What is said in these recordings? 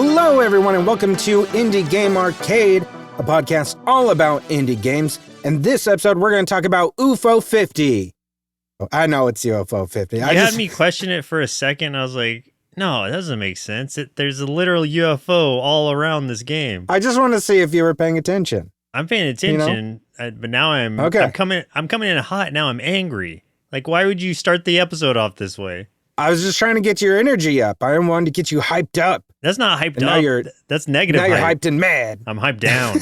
Hello, everyone, and welcome to Indie Game Arcade, a podcast all about indie games. And this episode, we're going to talk about UFO 50. I know it's UFO 50. You had me question it for a second. I was like, no, it doesn't make sense. There's a literal UFO all around this game. I just want to see if you were paying attention. I'm paying attention, but now I'm coming in hot. Now I'm angry. Like, why would you start the episode off this way? I was just trying to get your energy up. I wanted to get you hyped up. That's not hyped up. That's negative. Now you're hyped and mad. I'm hyped down.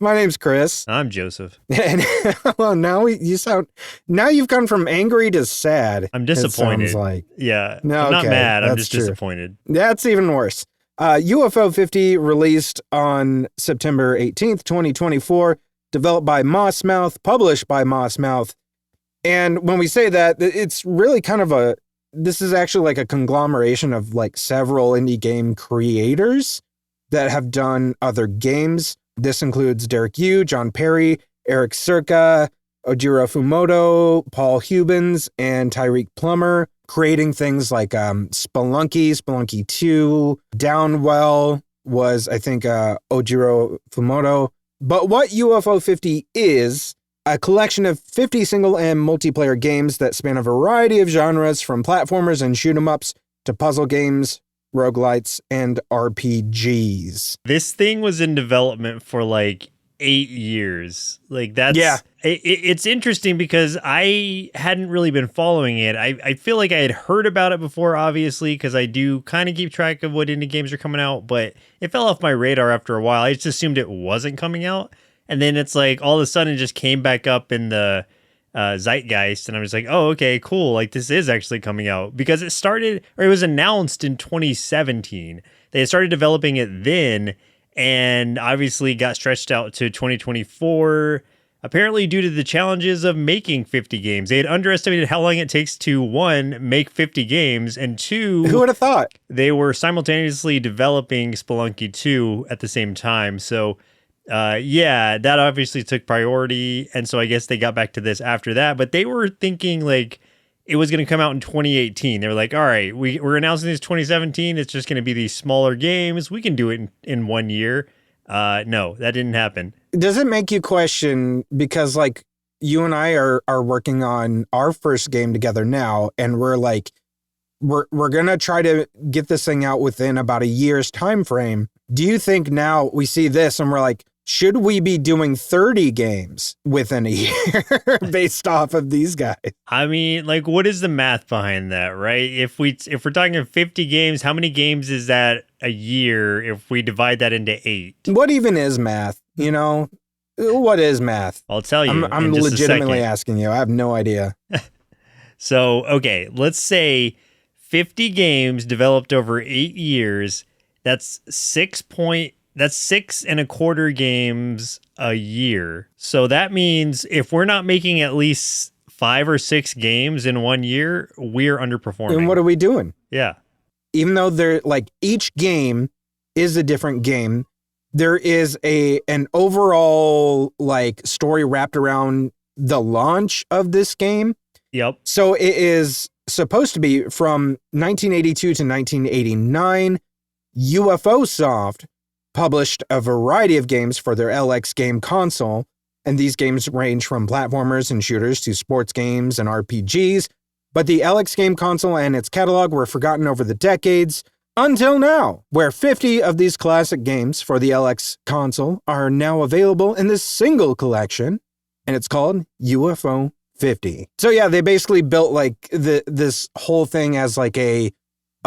My name's Chris. I'm Joseph. And well, now you've gone from angry to sad. I'm disappointed. It sounds like. Yeah. No, I'm not mad. I'm just disappointed. That's even worse. UFO 50 released on September 18th, 2024, developed by Mossmouth, published by Mossmouth. And when we say that, it's really kind of this is actually like a conglomeration of like several indie game creators that have done other games. This includes Derek Yu, John Perry, Eric Circa, Ojiro Fumoto, Paul Hubens, and Tyreek Plummer, creating things like Spelunky 2, Downwell was, I think, Ojiro Fumoto. But what UFO 50 is, a collection of 50 single and multiplayer games that span a variety of genres from platformers and shoot-'em-ups to puzzle games, roguelites, and RPGs. This thing was in development for like 8 years. Like that's, yeah. It's interesting because I hadn't really been following it. I feel like I had heard about it before, obviously, because I do kind of keep track of what indie games are coming out, but it fell off my radar after a while. I just assumed it wasn't coming out. And then it's like all of a sudden it just came back up in the zeitgeist, and I was like, oh, okay, cool. Like this is actually coming out because it was announced in 2017. They had started developing it then, and obviously got stretched out to 2024, apparently due to the challenges of making 50 games. They had underestimated how long it takes to, one, make 50 games, and two, who would have thought? They were simultaneously developing Spelunky 2 at the same time. So that obviously took priority, and so I guess they got back to this after that, but they were thinking like it was going to come out in 2018. They were like, all right, we're announcing this 2017, it's just going to be these smaller games, we can do it in 1 year. No, that didn't happen. Does it make you question, because like you and I are working on our first game together now, and we're like, we're going to try to get this thing out within about a year's time frame. Do you think now we see this and we're like, should we be doing 30 games within a year based off of these guys? I mean, like, what is the math behind that, right? If we're talking 50 games, how many games is that a year if we divide that into 8? What even is math? You know, what is math? I'll tell you. I'm legitimately asking you. I have no idea. So, okay, let's say 50 games developed over 8 years. That's 6.25 games a year. So that means if we're not making at least 5 or 6 games in 1 year, we're underperforming. And what are we doing? Yeah. Even though they're like each game is a different game, there is an overall like story wrapped around the launch of this game. Yep. So it is supposed to be from 1982 to 1989. UFO Soft published a variety of games for their LX game console, and these games range from platformers and shooters to sports games and RPGs, but the LX game console and its catalog were forgotten over the decades, until now, where 50 of these classic games for the LX console are now available in this single collection, and it's called UFO 50. So yeah, they basically built like this whole thing as like a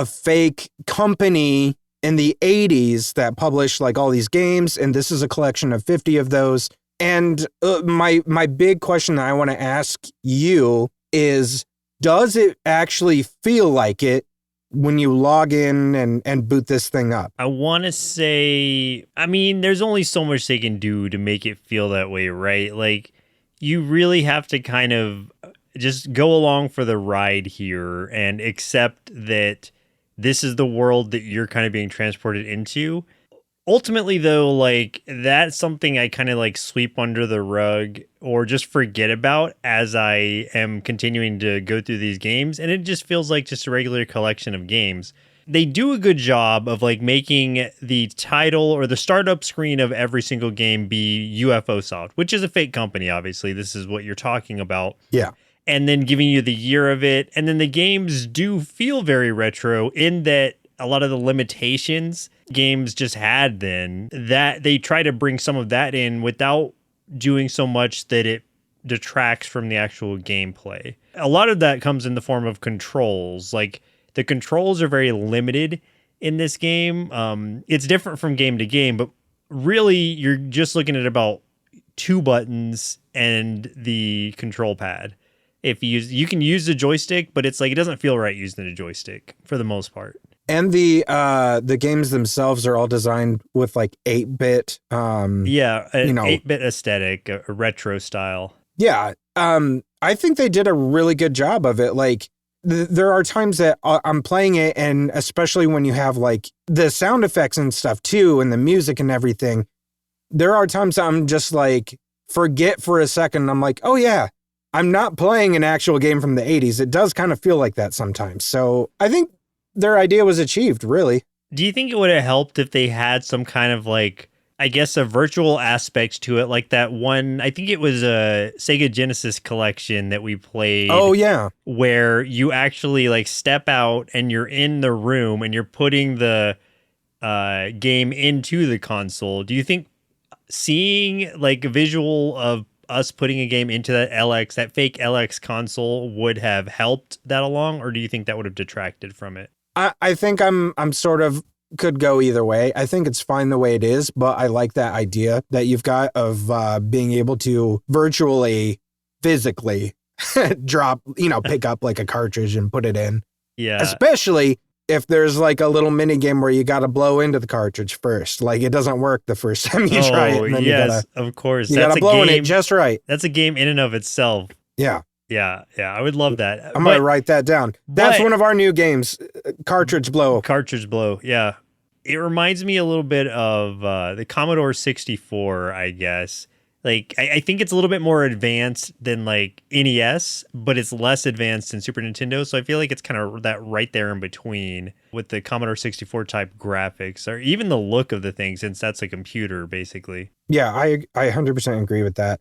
fake company in the 80s that published like all these games, and this is a collection of 50 of those. And my big question that I want to ask you is, does it actually feel like it when you log in and boot this thing up? I want to say, I mean, there's only so much they can do to make it feel that way, right? Like, you really have to kind of just go along for the ride here and accept that this is the world that you're kind of being transported into. Ultimately, though, like, that's something I kind of like sweep under the rug or just forget about as I am continuing to go through these games. And it just feels like just a regular collection of games. they do a good job of like making the title or the startup screen of every single game be UFO Soft, which is a fake company, obviously. This is what you're talking about. Yeah. And then giving you the year of it. And then the games do feel very retro in that a lot of the limitations games just had then, that they try to bring some of that in without doing so much that it detracts from the actual gameplay. A lot of that comes in the form of controls. Like the controls are very limited in this game. It's different from game to game, but really you're just looking at about 2 buttons and the control pad. If you can use the joystick, but it's like it doesn't feel right using the joystick for the most part. And the games themselves are all designed with like 8-bit 8-bit aesthetic, a retro style. Yeah. I think they did a really good job of it. Like there are times that I'm playing it, and especially when you have like the sound effects and stuff too, and the music and everything, there are times I'm just like, forget for a second. I'm like, oh yeah, I'm not playing an actual game from the 80s. It does kind of feel like that sometimes. So I think their idea was achieved, really. Do you think it would have helped if they had some kind of like, I guess, a virtual aspect to it? Like that one, I think it was a Sega Genesis collection that we played. Oh, yeah. Where you actually like step out and you're in the room and you're putting the game into the console. Do you think seeing like a visual of us putting a game into that fake LX console would have helped that along, or do you think that would have detracted from it? I think I'm sort of could go either way. I think it's fine the way it is, but I like that idea that you've got of being able to virtually, physically pick up like a cartridge and put it in. Yeah. Especially if there's like a little mini game where you got to blow into the cartridge first. Like it doesn't work the first time you try it. And then yes, of course. You got to blow in it just right. That's a game in and of itself. Yeah. Yeah. I would love that. I'm going to write that down. That's one of our new games, Cartridge Blow. Cartridge Blow, yeah. It reminds me a little bit of the Commodore 64, I guess. Like, I think it's a little bit more advanced than like NES, but it's less advanced than Super Nintendo. So I feel like it's kind of that right there in between with the Commodore 64 type graphics, or even the look of the thing, since that's a computer, basically. Yeah, I 100% agree with that.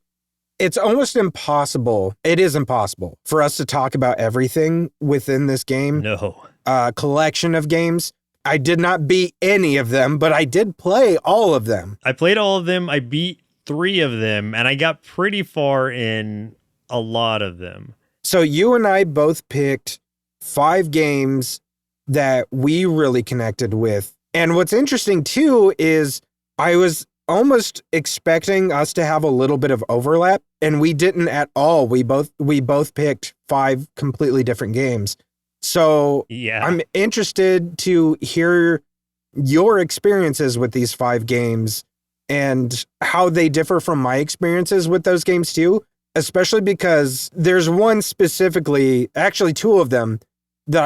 It's almost impossible. It is impossible for us to talk about everything within this game. No. Collection of games. I did not beat any of them, but I did play all of them. I played all of them. I beat 3 of them, and I got pretty far in a lot of them. So you and I both picked 5 games that we really connected with. And what's interesting too is I was almost expecting us to have a little bit of overlap, and we didn't at all. We both picked 5 completely different games. So yeah, I'm interested to hear your experiences with these 5 games and how they differ from my experiences with those games too, especially because there's one specifically, actually 2 of them, that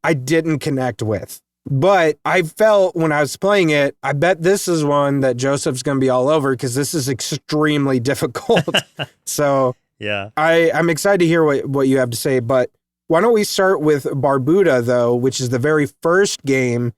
I didn't connect with. But I felt when I was playing it, I bet this is one that Joseph's going to be all over because this is extremely difficult. So yeah, I'm excited to hear what you have to say. But why don't we start with Barbuda, though, which is the very first game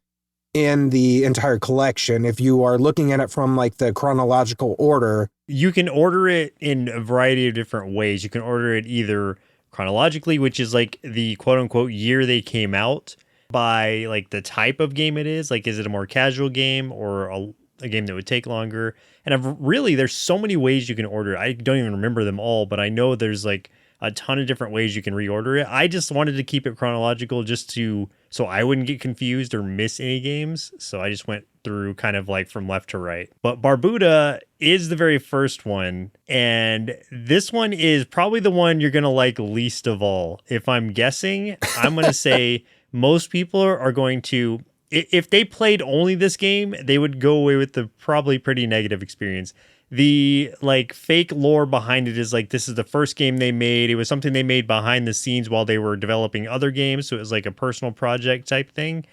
in the entire collection. If you are looking at it from like the chronological order, you can order it in a variety of different ways. You can order it either chronologically, which is like the quote unquote year they came out, by like the type of game it is. Like, is it a more casual game or a game that would take longer? And there's so many ways you can order it. I don't even remember them all, but I know there's like a ton of different ways you can reorder it. I just wanted to keep it chronological so I wouldn't get confused or miss any games. So I just went through kind of like from left to right. But Barbuda is the very first one. And this one is probably the one you're going to like least of all. If I'm guessing, I'm going to say most people are going to, if they played only this game, they would go away with the probably pretty negative experience. The like fake lore behind it is like, this is the first game they made. It was something they made behind the scenes while they were developing other games. So it was like a personal project type thing.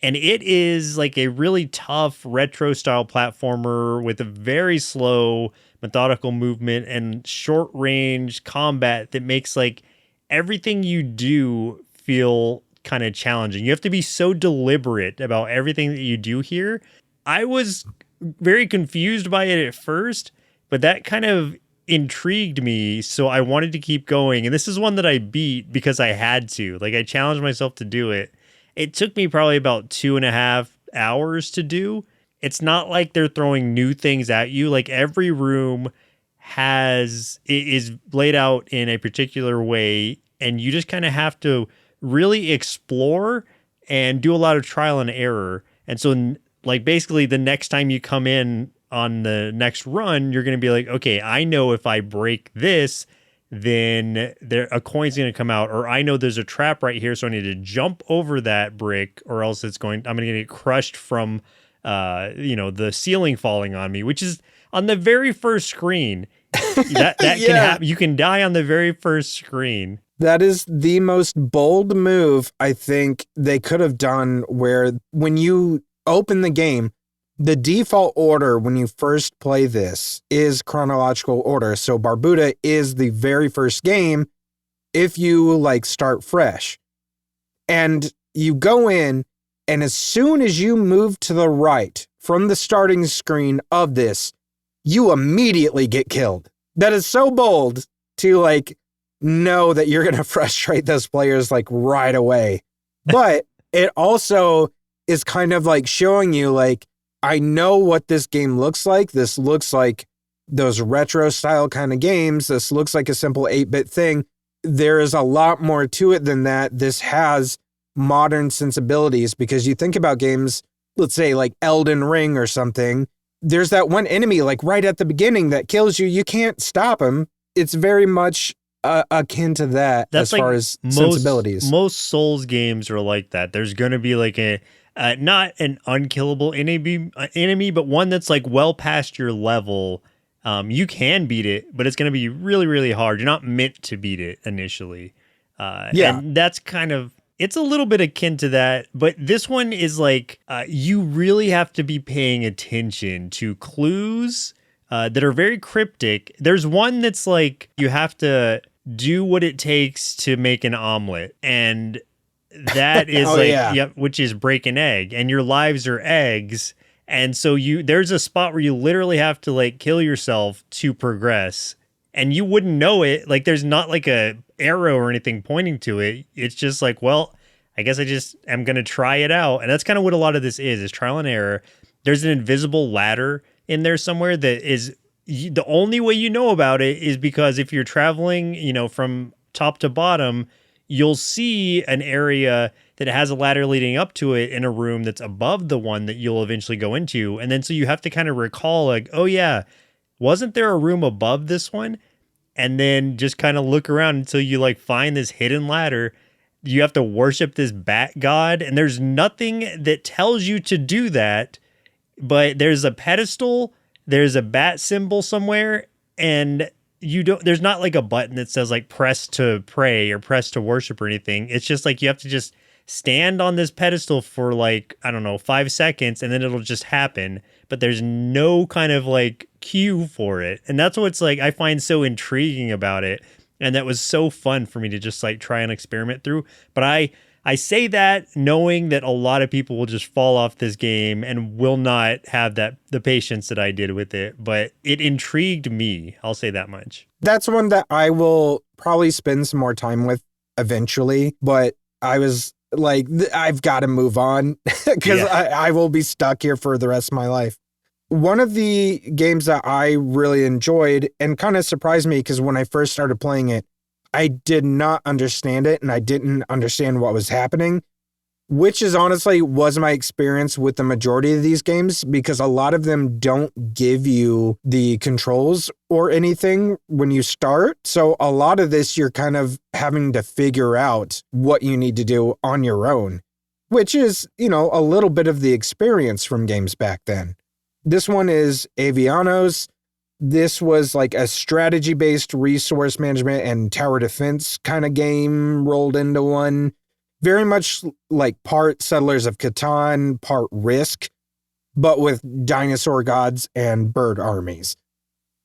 And it is like a really tough retro style platformer with a very slow methodical movement and short range combat that makes like everything you do feel kind of challenging. You have to be so deliberate about everything that you do here. I was very confused by it at first, but that kind of intrigued me, so I wanted to keep going. And this is one that I beat because I had to. Like, I challenged myself to do it. It took me probably about 2.5 hours to do. It's not like they're throwing new things at you. Like, every room is laid out in a particular way, and you just kind of have to really explore and do a lot of trial and error. And so, like, basically the next time you come in on the next run, you're going to be like, okay, I know if I break this, then a coin's going to come out, or I know there's a trap right here, so I need to jump over that brick, or else I'm going to get crushed from the ceiling falling on me, which is on the very first screen. That can happen. You can die on the very first screen. That is the most bold move I think they could have done, where when you open the game, the default order when you first play this is chronological order. So Barbuda is the very first game if you like start fresh. And you go in, and as soon as you move to the right from the starting screen of this, you immediately get killed. That is so bold to like know that you're going to frustrate those players like right away. But it also is kind of like showing you like, I know what this game looks like. This looks like those retro style kind of games. This looks like a simple 8-bit thing. There is a lot more to it than that. This has modern sensibilities, because you think about games, let's say like Elden Ring or something, there's that one enemy like right at the beginning that kills you. You can't stop him. It's very much akin to that. That's as far as sensibilities. Most Souls games are like that. There's going to be like not an unkillable enemy, but one that's like well past your level. You can beat it, but it's going to be really, really hard. You're not meant to beat it initially. And that's kind of, it's a little bit akin to that, but this one is like, you really have to be paying attention to clues that are very cryptic. There's one that's like, you have to do what it takes to make an omelet, and that is which is break an egg, and your lives are eggs. And so there's a spot where you literally have to like kill yourself to progress, and you wouldn't know it. Like, there's not like a arrow or anything pointing to it. It's just like, well, I guess I just am going to try it out. And that's kind of what a lot of this is trial and error. There's an invisible ladder in there somewhere that is the only way you know about it is because if you're traveling, from top to bottom, you'll see an area that has a ladder leading up to it in a room that's above the one that you'll eventually go into. And then so you have to kind of recall like, oh yeah, wasn't there a room above this one? And then just kind of look around until you like find this hidden ladder. You have to worship this bat god, and there's nothing that tells you to do that, but there's a pedestal, there's a bat symbol somewhere, and there's not like a button that says like press to pray or press to worship or anything. It's just like you have to just stand on this pedestal for like, I don't know, 5 seconds, and then it'll just happen. But there's no kind of like cue for it. And that's what's like, I find so intriguing about it. And that was so fun for me to just like try and experiment through. But I say that knowing that a lot of people will just fall off this game and will not have the patience that I did with it. But it intrigued me. I'll say that much. That's one that I will probably spend some more time with eventually. But I was like, I've got to move on because I will be stuck here for the rest of my life. One of the games that I really enjoyed and kind of surprised me, because when I first started playing it, I did not understand it and I didn't understand what was happening, which is honestly was my experience with the majority of these games, because a lot of them don't give you the controls or anything when you start. So a lot of this, you're kind of having to figure out what you need to do on your own, which is, a little bit of the experience from games back then. This one is Avianos. This was like a strategy-based resource management and tower defense kind of game rolled into one. Very much like part Settlers of Catan, part Risk, but with dinosaur gods and bird armies.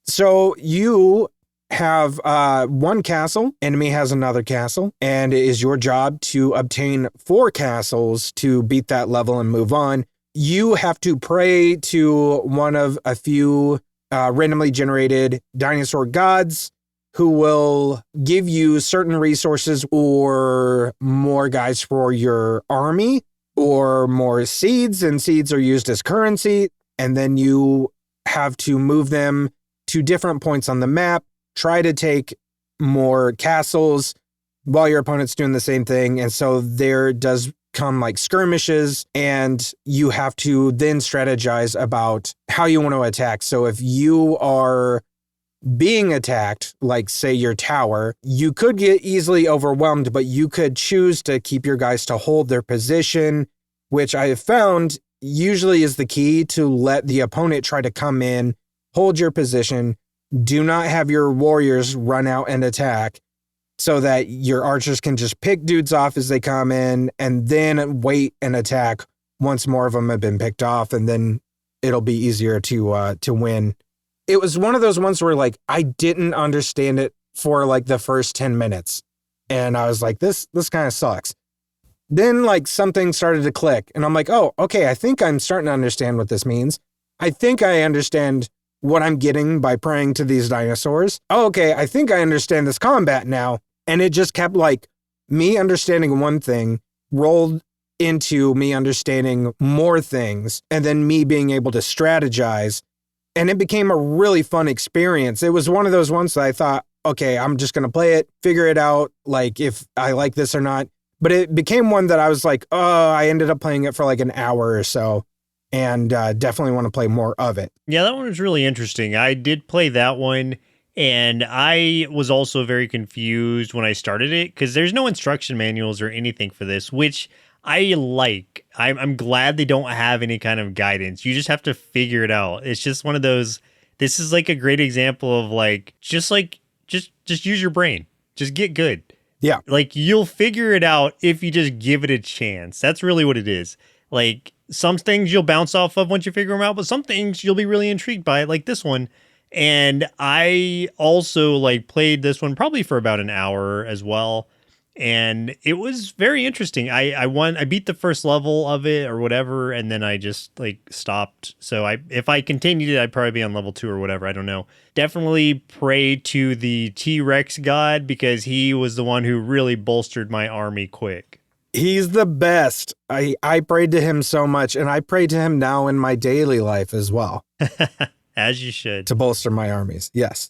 So you have one castle, enemy has another castle, and it is your job to obtain 4 castles to beat that level and move on. You have to pray to one of a few randomly generated dinosaur gods who will give you certain resources or more guys for your army or more seeds, and seeds are used as currency. And then you have to move them to different points on the map, try to take more castles while your opponent's doing the same thing. And so there does come like skirmishes, and you have to then strategize about how you want to attack. So if you are being attacked, like say your tower, you could get easily overwhelmed, but you could choose to keep your guys to hold their position, which I have found usually is the key to let the opponent try to come in, hold your position, do not have your warriors run out and attack, so that your archers can just pick dudes off as they come in and then wait and attack once more of them have been picked off, and then it'll be easier to win. It was one of those ones where like I didn't understand it for like the first 10 minutes. And I was like, this kind of sucks. Then like something started to click and I'm like, oh, okay, I think I'm starting to understand what this means. I think I understand what I'm getting by praying to these dinosaurs. Oh, okay, I think I understand this combat now. And it just kept like me understanding one thing rolled into me understanding more things, and then me being able to strategize. And it became a really fun experience. It was one of those ones that I thought, okay, I'm just going to play it, figure it out, like if I like this or not. But it became one that I was like, oh, I ended up playing it for like an hour or so, and definitely want to play more of it. Yeah, that one was really interesting. I did play that one, and I was also very confused when I started it because there's no instruction manuals or anything for this, which I like. I'm glad they don't have any kind of guidance. You just have to figure it out. It's just one of those. This is like a great example of just use your brain. Just get good. Yeah. Like you'll figure it out if you just give it a chance. That's really what it is. Like some things you'll bounce off of once you figure them out, but some things you'll be really intrigued by, like this one. And I also like played this one probably for about an hour as well. And it was very interesting. I beat the first level of it or whatever, and then I just like stopped. So if I continued it, I'd probably be on level 2 or whatever. I don't know. Definitely pray to the T-Rex god because he was the one who really bolstered my army quick. He's the best. I prayed to him so much, and I pray to him now in my daily life as well. As you should. To bolster my armies. Yes.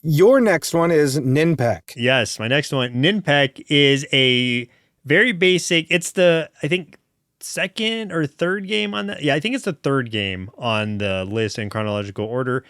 Your next one is Ninpek. Yes, my next one. Ninpek is a very basic, it's the, I think, second or third game on that. Yeah, I think it's the third game on the list in chronological order.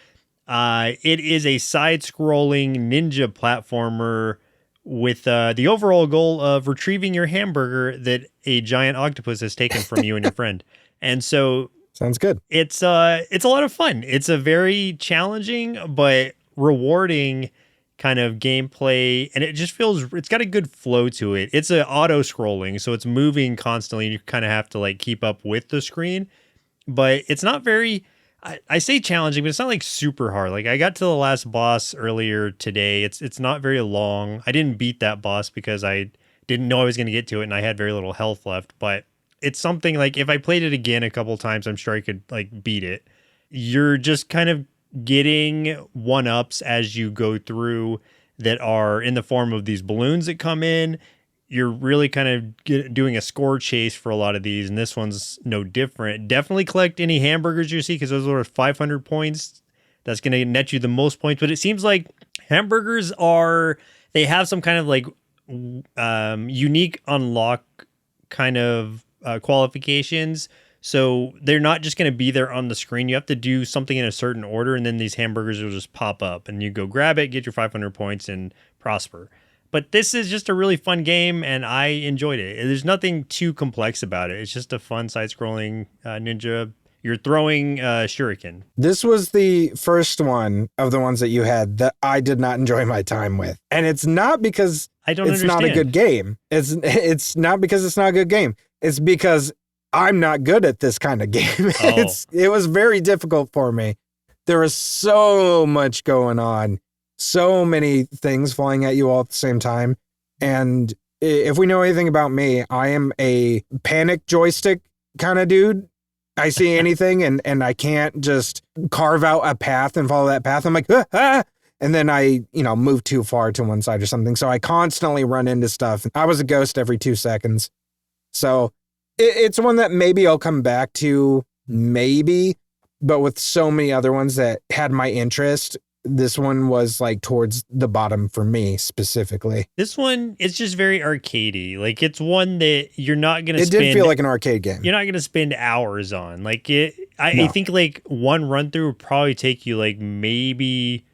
It is a side-scrolling ninja platformer with the overall goal of retrieving your hamburger that a giant octopus has taken from you and your friend. And so... Sounds good. It's a lot of fun. It's a very challenging but rewarding kind of gameplay, and it just feels, it's got a good flow to it. It's a auto scrolling, so it's moving constantly. You kind of have to like keep up with the screen, but it's not very, I say challenging, but it's not like super hard. Like I got to the last boss earlier today. It's not very long. I didn't beat that boss because I didn't know I was going to get to it, and I had very little health left, but it's something like if I played it again a couple times, I'm sure I could like beat it. You're just kind of getting one-ups as you go through that are in the form of these balloons that come in. You're really kind of doing a score chase for a lot of these, and this one's no different. Definitely collect any hamburgers you see because those are 500 points. That's going to net you the most points, but it seems like hamburgers they have some kind of like unique unlock kind of qualifications. So they're not just going to be there on the screen. You have to do something in a certain order, and then these hamburgers will just pop up, and you go grab it, get your 500 points, and prosper. But this is just a really fun game, and I enjoyed it. There's nothing too complex about it. It's just a fun side-scrolling ninja. You're throwing shuriken. This was the first one of the ones that you had that I did not enjoy my time with. And it's not because it's not a good game. It's not because it's not a good game. It's because I'm not good at this kind of game. It was very difficult for me. There was so much going on, so many things flying at you all at the same time. And if we know anything about me, I am a panic joystick kind of dude. I see anything and I can't just carve out a path and follow that path. I'm like, ah, and then I, move too far to one side or something. So I constantly run into stuff. I was a ghost every 2 seconds. So it's one that maybe I'll come back to, maybe, but with so many other ones that had my interest, this one was like towards the bottom for me specifically. This one, it's just very arcadey. Like, it's one that you're not going to spend. It did feel like an arcade game. You're not going to spend hours on. Like, I think like one run through would probably take you like maybe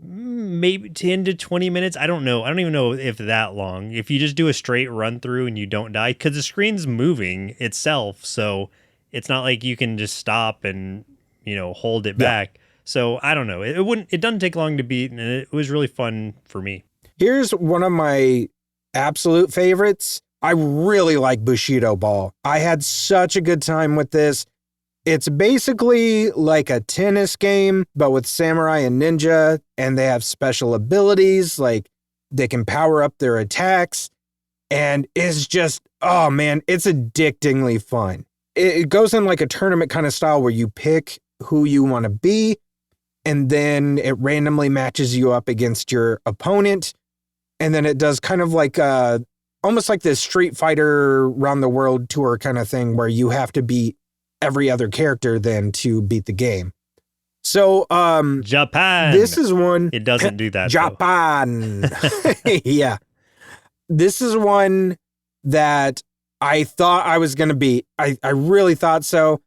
10 to 20 minutes. I don't know. I don't even know if that long. If you just do a straight run through and you don't die, because the screen's moving itself. So it's not like you can just stop and, hold it back. So I don't know. It doesn't take long to beat, and it was really fun for me. Here's one of my absolute favorites. I really like Bushido Ball. I had such a good time with this. It's basically like a tennis game, but with samurai and ninja, and they have special abilities, like they can power up their attacks, and it's just, oh man, it's addictingly fun. It goes in like a tournament kind of style where you pick who you want to be, and then it randomly matches you up against your opponent. And then it does kind of like almost like this Street Fighter Round the World tour kind of thing where you have to beat every other character then to beat the game. So Japan. This is one. It doesn't do that. Japan. Yeah. This is one that I thought I was going to beat. I really thought so.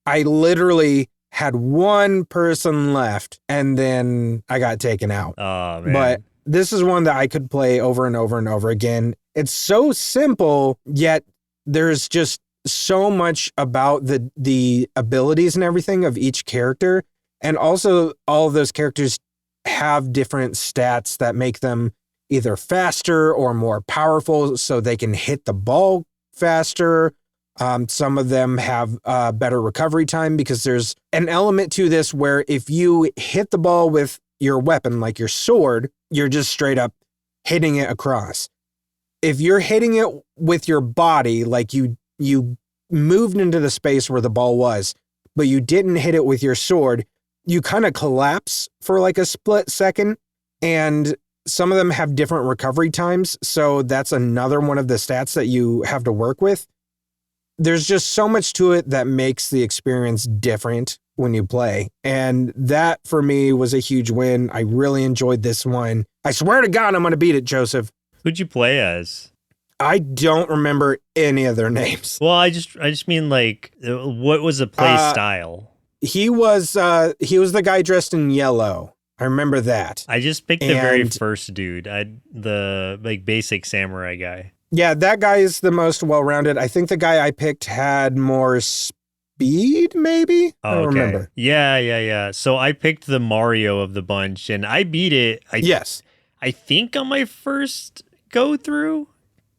I literally had one person left, and then I got taken out. Oh, man. But this is one that I could play over and over and over again. It's so simple, yet there's just so much about the abilities and everything of each character. And also all of those characters have different stats that make them either faster or more powerful so they can hit the ball faster. Some of them have better recovery time because there's an element to this where if you hit the ball with your weapon, like your sword, you're just straight up hitting it across. If you're hitting it with your body, like you moved into the space where the ball was, but you didn't hit it with your sword, you kind of collapse for like a split second. And some of them have different recovery times. So that's another one of the stats that you have to work with. There's just so much to it that makes the experience different when you play. And that for me was a huge win. I really enjoyed this one. I swear to God, I'm going to beat it, Joseph. Who'd you play as? I don't remember any of their names. Well, I just mean like, what was the play style? He was the guy dressed in yellow. I remember that. I just picked the very first dude. The like basic samurai guy. Yeah, that guy is the most well-rounded. I think the guy I picked had more speed, maybe? I don't remember. Yeah. So I picked the Mario of the bunch, and I beat it. Yes. I think on my first go-through.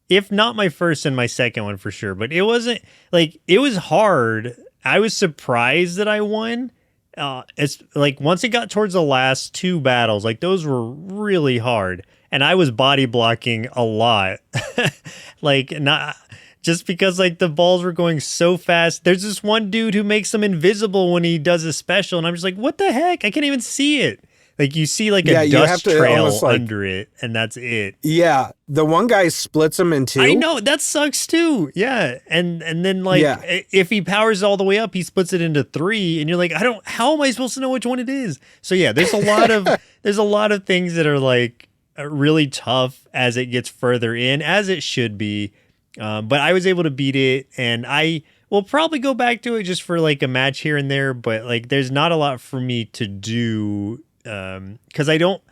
If not my first and my second one for sure. But it wasn't, like, it was hard. I was surprised that I won. It's like once it got towards the last two battles, like those were really hard. And I was body blocking a lot. Like, not just because like the balls were going so fast. There's this one dude who makes them invisible when he does a special. And I'm just like, what the heck? I can't even see it. Like you see like a dust trail under it, and that's it. Yeah, the one guy splits them in two. I know, that sucks too. Yeah, and then like if he powers all the way up, he splits it into three, and you're like, how am I supposed to know which one it is? So yeah, there's a lot of things that are like really tough as it gets further in, as it should be. But I was able to beat it, and I will probably go back to it just for like a match here and there. But like, there's not a lot for me to do. Because I don't.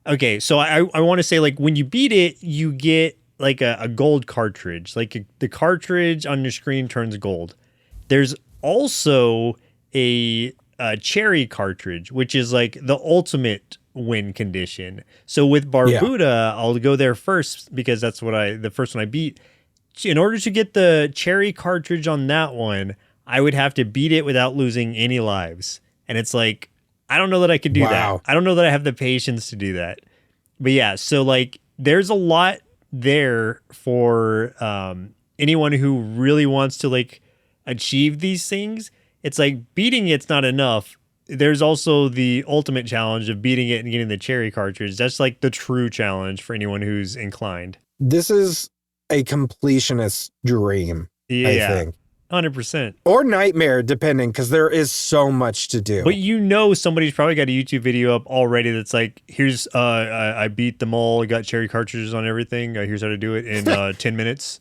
Okay, so I want to say like when you beat it, you get like a gold cartridge. Like the cartridge on your screen turns gold. There's also a cherry cartridge, which is like the ultimate win condition. So with Barbuda, I'll go there first because that's the first one I beat. In order to get the cherry cartridge on that one, I would have to beat it without losing any lives. And it's like, I don't know that I could do Wow. that. I don't know that I have the patience to do that. But yeah, so like there's a lot there for anyone who really wants to like achieve these things. It's like beating it's not enough. There's also the ultimate challenge of beating it and getting the cherry cartridge. That's like the true challenge for anyone who's inclined. This is a completionist dream, I Yeah, think. 100%. Or nightmare, depending, because there is so much to do. But you know somebody's probably got a YouTube video up already that's like, here's, I beat them all, got cherry cartridges on everything, here's how to do it in 10 minutes.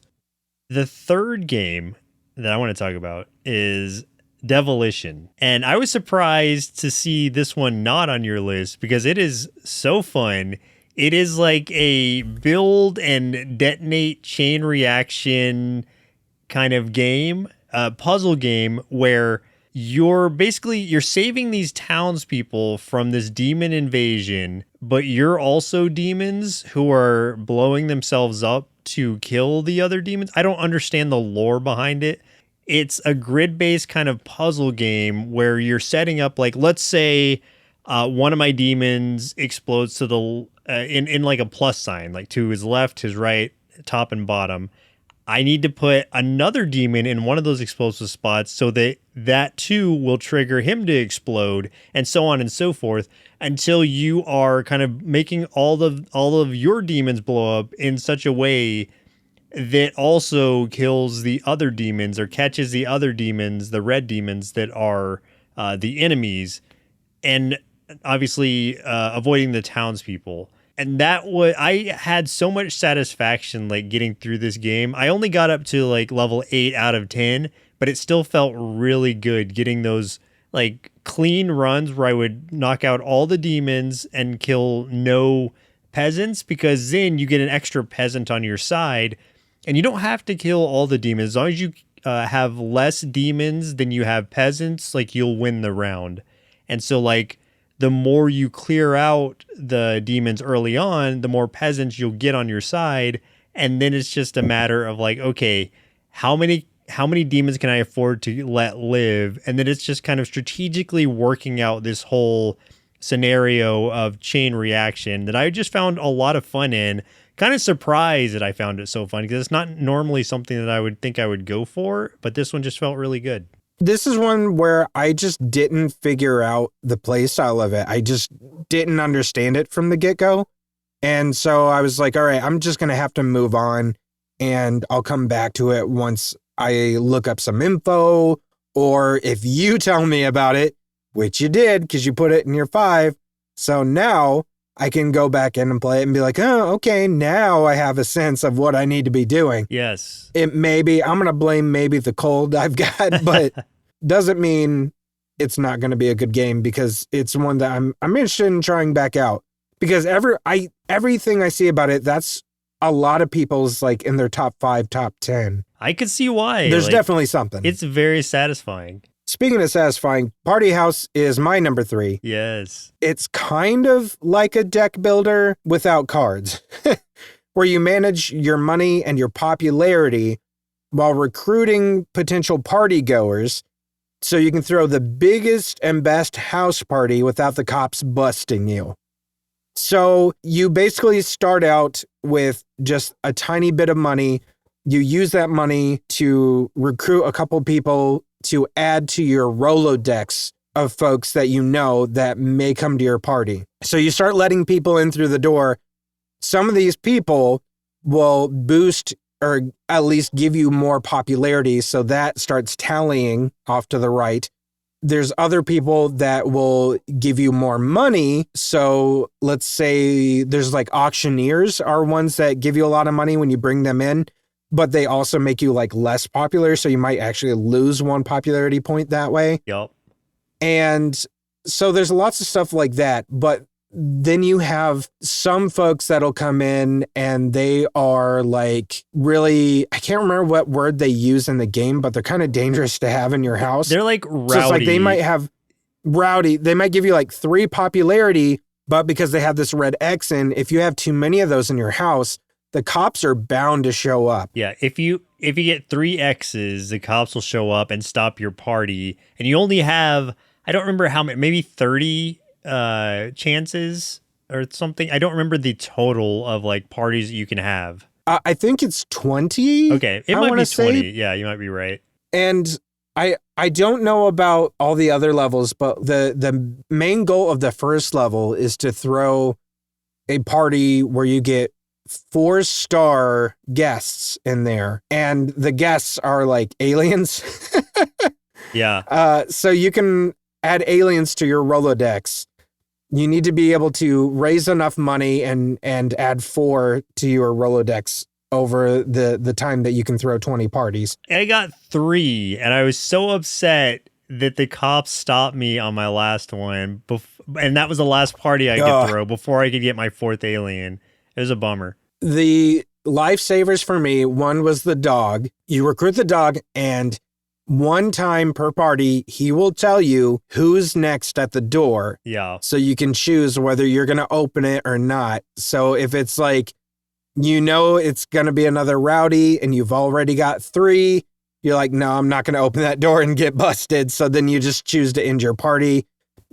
The third game that I want to talk about is Devilition. And I was surprised to see this one not on your list because it is so fun. It is like a build and detonate chain reaction kind of game, puzzle game where you're saving these townspeople from this demon invasion, but you're also demons who are blowing themselves up to kill the other demons. I don't understand the lore behind it. It's a grid-based kind of puzzle game where you're setting up, like, let's say one of my demons explodes to the in like a plus sign, like to his left, his right, top and bottom. I need to put another demon in one of those explosive spots so that too will trigger him to explode, and so on and so forth, until you are kind of making all of your demons blow up in such a way that also kills the other demons or catches the other demons, the red demons that are the enemies, and obviously avoiding the townspeople. And I had so much satisfaction like getting through this game. I only got up to like level 8 out of 10, but it still felt really good getting those like clean runs where I would knock out all the demons and kill no peasants, because then you get an extra peasant on your side and you don't have to kill all the demons. As long as you have less demons than you have peasants, like you'll win the round. And so like the more you clear out the demons early on, the more peasants you'll get on your side. And then it's just a matter of like, okay, how many demons can I afford to let live? And then it's just kind of strategically working out this whole scenario of chain reaction that I just found a lot of fun in. Kind of surprised that I found it so fun because it's not normally something that I would think I would go for, but this one just felt really good. This is one where I just didn't figure out the play style of it. I just didn't understand it from the get-go. And so I was like, all right, I'm just going to have to move on and I'll come back to it once I look up some info, or if you tell me about it, which you did because you put it in your 5. So now I can go back in and play it and be like, oh, okay, now I have a sense of what I need to be doing. Yes. I'm going to blame maybe the cold I've got, but doesn't mean it's not going to be a good game, because it's one that I'm interested in trying back out, because everything I see about it, that's a lot of people's like in their top 5, top 10. I could see why. There's definitely something. It's very satisfying. Speaking of satisfying, Party House is my number 3. Yes. It's kind of like a deck builder without cards, where you manage your money and your popularity while recruiting potential party goers so you can throw the biggest and best house party without the cops busting you. So you basically start out with just a tiny bit of money. You use that money to recruit a couple people to add to your Rolodex of folks that you know that may come to your party. So you start letting people in through the door. Some of these people will boost or at least give you more popularity, so that starts tallying off to the right. There's other people that will give you more money. So let's say there's like auctioneers are ones that give you a lot of money when you bring them in, but they also make you like less popular. So you might actually lose 1 popularity point that way. Yep. And so there's lots of stuff like that. But then you have some folks that'll come in and they are like really, I can't remember what word they use in the game, but they're kind of dangerous to have in your house. They're like rowdy. So it's like they might have rowdy. They might give you like 3 popularity, but because they have this red X in, if you have too many of those in your house, the cops are bound to show up. Yeah, if you get 3 X's, the cops will show up and stop your party, and you only have, I don't remember how many, maybe 30 chances or something. I don't remember the total of like parties that you can have. I think it's 20. Okay, it might be 20. Yeah, you might be right. And I don't know about all the other levels, but the main goal of the first level is to throw a party where you get 4-star guests in there, and the guests are like aliens. Yeah. So you can add aliens to your Rolodex. You need to be able to raise enough money and add 4 to your Rolodex over the time that you can throw 20 parties. I got 3, and I was so upset that the cops stopped me on my last one, and that was the last party I could throw before I could get my 4th alien. It was a bummer. The lifesavers for me, one was the dog. You recruit the dog, and one time per party, he will tell you who's next at the door. Yeah. So you can choose whether you're going to open it or not. So if it's like, you know, it's going to be another rowdy and you've already got 3, you're like, no, I'm not going to open that door and get busted. So then you just choose to end your party,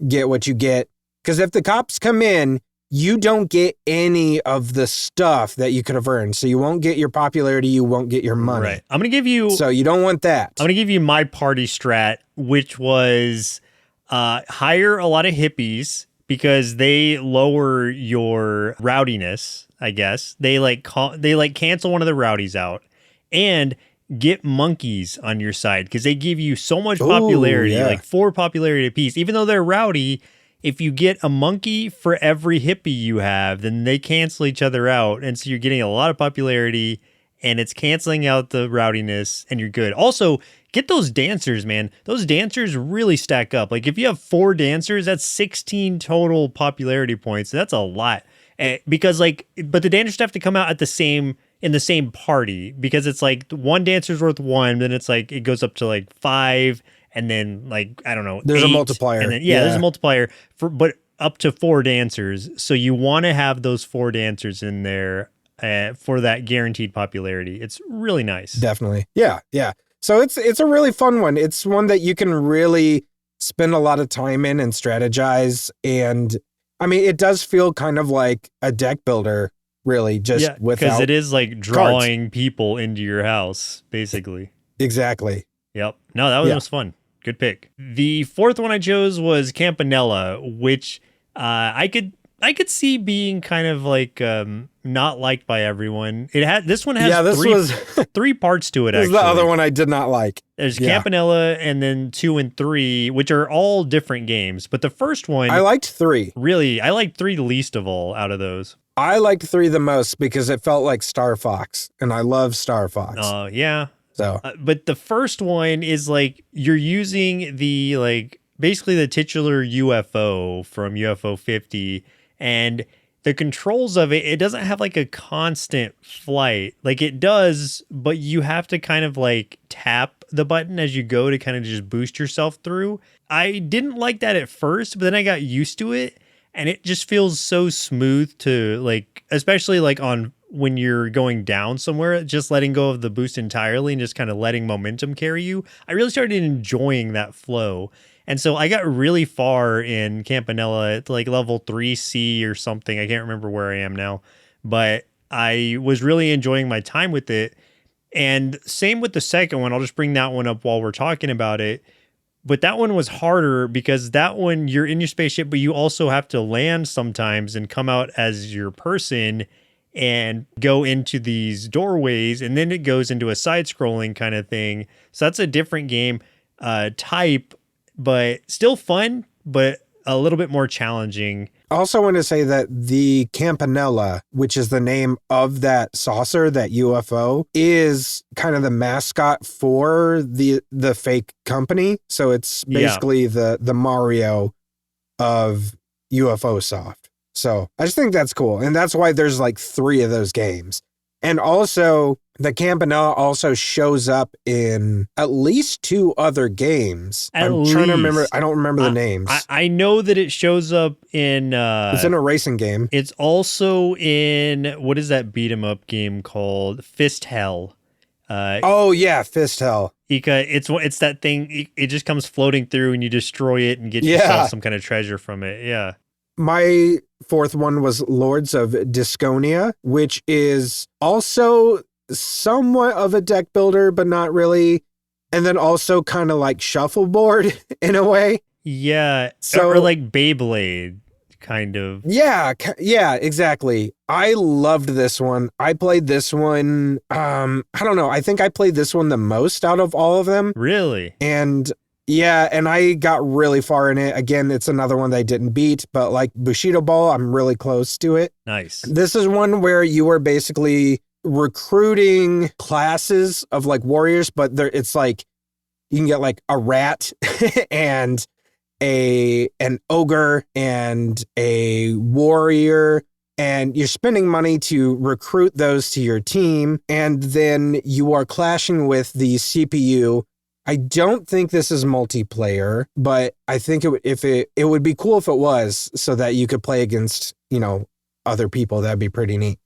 get what you get. Because if the cops come in, you don't get any of the stuff that you could have earned. So you won't get your popularity, you won't get your money. Right. I'm going to give you... So you don't want that. I'm going to give you my party strat, which was hire a lot of hippies because they lower your rowdiness, I guess. They cancel one of the rowdies out, and get monkeys on your side because they give you so much popularity, like 4 popularity apiece. Even though they're rowdy, if you get a monkey for every hippie you have, then they cancel each other out. And so you're getting a lot of popularity and it's canceling out the rowdiness and you're good. Also, get those dancers, man. Those dancers really stack up. Like if you have 4 dancers, that's 16 total popularity points. That's a lot. Because but the dancers have to come out in the same party because it's like 1 dancer's worth 1, then it's like it goes up to like 5. And then, like, I don't know, there's 8, a multiplier. And then, there's a multiplier, but up to 4 dancers. So you want to have those 4 dancers in there for that guaranteed popularity. It's really nice. Definitely. Yeah. So it's a really fun one. It's one that you can really spend a lot of time in and strategize. And, I mean, it does feel kind of like a deck builder, really, just without because it is like drawing cards. People into your house, basically. Exactly. Yep. No, that was fun. Good pick. The 4th one I chose was Campanella, which I could see being kind of like not liked by everyone. This one has 3 parts to it. This is the other one I did not like. There's Campanella and then 2 and 3, which are all different games. But the first one, I liked 3. Really, I liked 3 the least of all out of those. I liked 3 the most because it felt like Star Fox, and I love Star Fox. Oh, yeah. So, but the first one is like you're using basically the titular UFO from UFO 50, and the controls of it doesn't have like a constant flight. Like it does, but you have to kind of like tap the button as you go to kind of just boost yourself through. I didn't like that at first, but then I got used to it, and it just feels so smooth to like, especially like on when you're going down somewhere, just letting go of the boost entirely and just kind of letting momentum carry you. I really started enjoying that flow. And so I got really far in Campanella at like level 3C or something. I can't remember where I am now, but I was really enjoying my time with it. And same with the second one. I'll just bring that one up while we're talking about it. But that one was harder because that one, you're in your spaceship, but you also have to land sometimes and come out as your person and go into these doorways, and then it goes into a side-scrolling kind of thing. So that's a different game type, but still fun, but a little bit more challenging. I also want to say that the Campanella, which is the name of that saucer, that UFO, is kind of the mascot for the fake company. So it's basically the Mario of UFO Soft. So I just think that's cool. And that's why there's like 3 of those games. And also, the Campanella also shows up in at least 2 other games. Trying to remember. I don't remember the names. I know that it shows up in... it's in a racing game. It's also in... What is that beat 'em up game called? Fist Hell. Fist Hell. It's that thing. It just comes floating through and you destroy it and get yourself some kind of treasure from it. Yeah. My fourth one was Lords of Disconia, which is also somewhat of a deck builder, but not really. And then also kind of like shuffleboard in a way. Yeah, So, or like Beyblade, kind of. yeah, exactly. I loved this one. I played this one. I don't know. I think I played this one the most out of all of them. Really? And yeah, and I got really far in it. Again, it's another one that I didn't beat, but like Bushido Ball, I'm really close to it. Nice. This is one where you are basically recruiting classes of like warriors, but it's like you can get like a rat and an ogre and a warrior, and you're spending money to recruit those to your team, and then you are clashing with the CPU. I don't think this is multiplayer, but I think it would be cool if it was, so that you could play against, other people. That'd be pretty neat.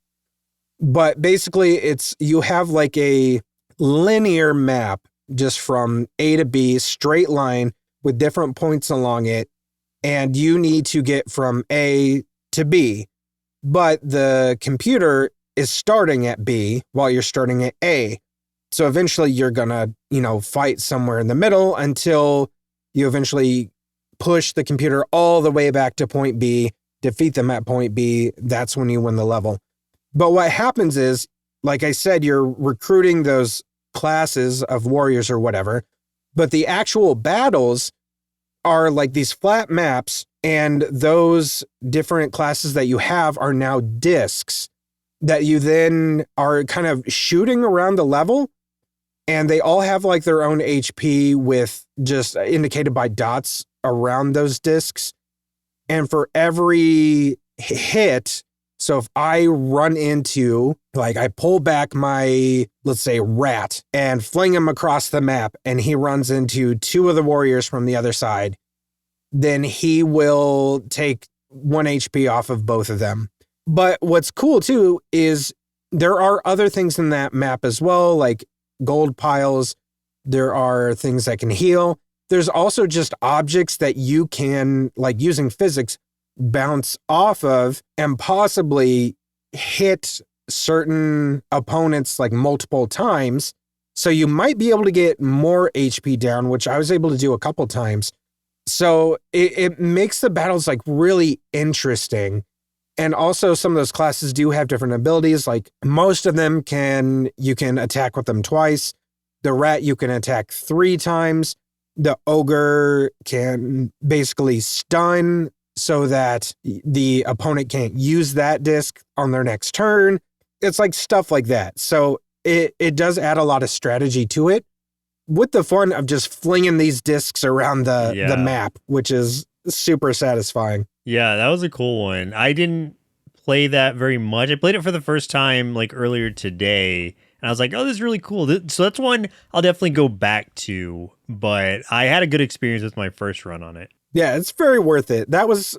But basically you have like a linear map just from A to B, straight line with different points along it, and you need to get from A to B. But the computer is starting at B while you're starting at A. So eventually you're gonna, fight somewhere in the middle until you eventually push the computer all the way back to point B, defeat them at point B. That's when you win the level. But what happens is, like I said, you're recruiting those classes of warriors or whatever, but the actual battles are like these flat maps, and those different classes that you have are now discs that you then are kind of shooting around the level, and they all have like their own HP with just indicated by dots around those discs. And for every hit, so if I run into, like I pull back my, let's say, rat and fling him across the map, and he runs into two of the warriors from the other side, then he will take 1 HP off of both of them. But what's cool too is there are other things in that map as well, like gold piles. There are things that can heal. There's also just objects that you can, like using physics, bounce off of and possibly hit certain opponents like multiple times. So you might be able to get more HP down, which I was able to do a couple times. So it makes the battles like really interesting. And also some of those classes do have different abilities. Like most of them you can attack with them twice. The rat you can attack 3 times. The ogre can basically stun so that the opponent can't use that disc on their next turn. It's like stuff like that. So it does add a lot of strategy to it, with the fun of just flinging these discs around the map, which is super satisfying. Yeah, that was a cool one. I didn't play that very much. I played it for the first time like earlier today, and I was like, oh, this is really cool. So that's one I'll definitely go back to, but I had a good experience with my first run on it. Yeah, it's very worth it. That was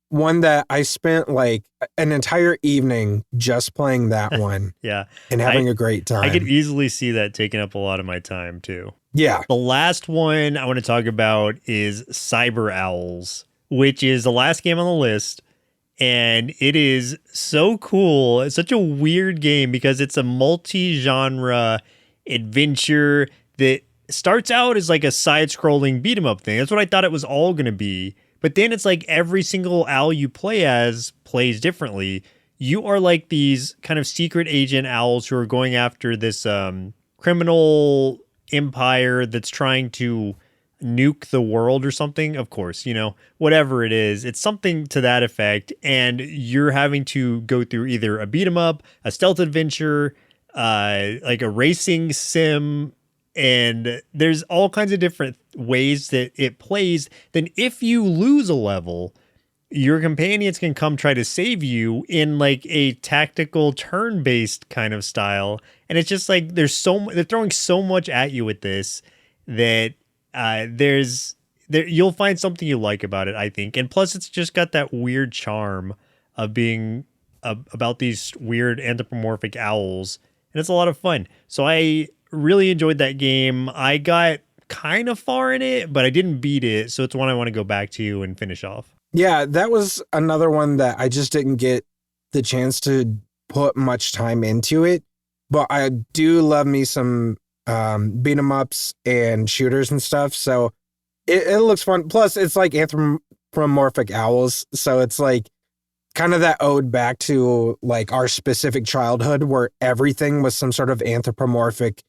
one that I spent like an entire evening just playing that one. Yeah. And having a great time. I could easily see that taking up a lot of my time too. Yeah. The last one I want to talk about is Cyber Owls, which is the last game on the list. And it is so cool. It's such a weird game because it's a multi-genre adventure that starts out as like a side-scrolling beat-em-up thing. That's what I thought it was all going to be. But then it's like every single owl you play as plays differently. You are like these kind of secret agent owls who are going after this criminal empire that's trying to nuke the world or something. Of course, whatever it is, it's something to that effect. And you're having to go through either a beat 'em up, a stealth adventure, like a racing sim. And there's all kinds of different ways that it plays. Then if you lose a level, your companions can come try to save you in like a tactical turn-based kind of style. And it's just like they're throwing so much at you with this that you'll find something you like about it, I think. And plus it's just got that weird charm of being about these weird anthropomorphic owls. And it's a lot of fun. So I really enjoyed that game. I got kind of far in it, but I didn't beat it. So it's one I want to go back to and finish off. Yeah, that was another one that I just didn't get the chance to put much time into it. But I do love me some beat 'em ups and shooters and stuff. So it looks fun. Plus, it's like anthropomorphic owls. So it's like kind of that ode back to like our specific childhood where everything was some sort of anthropomorphic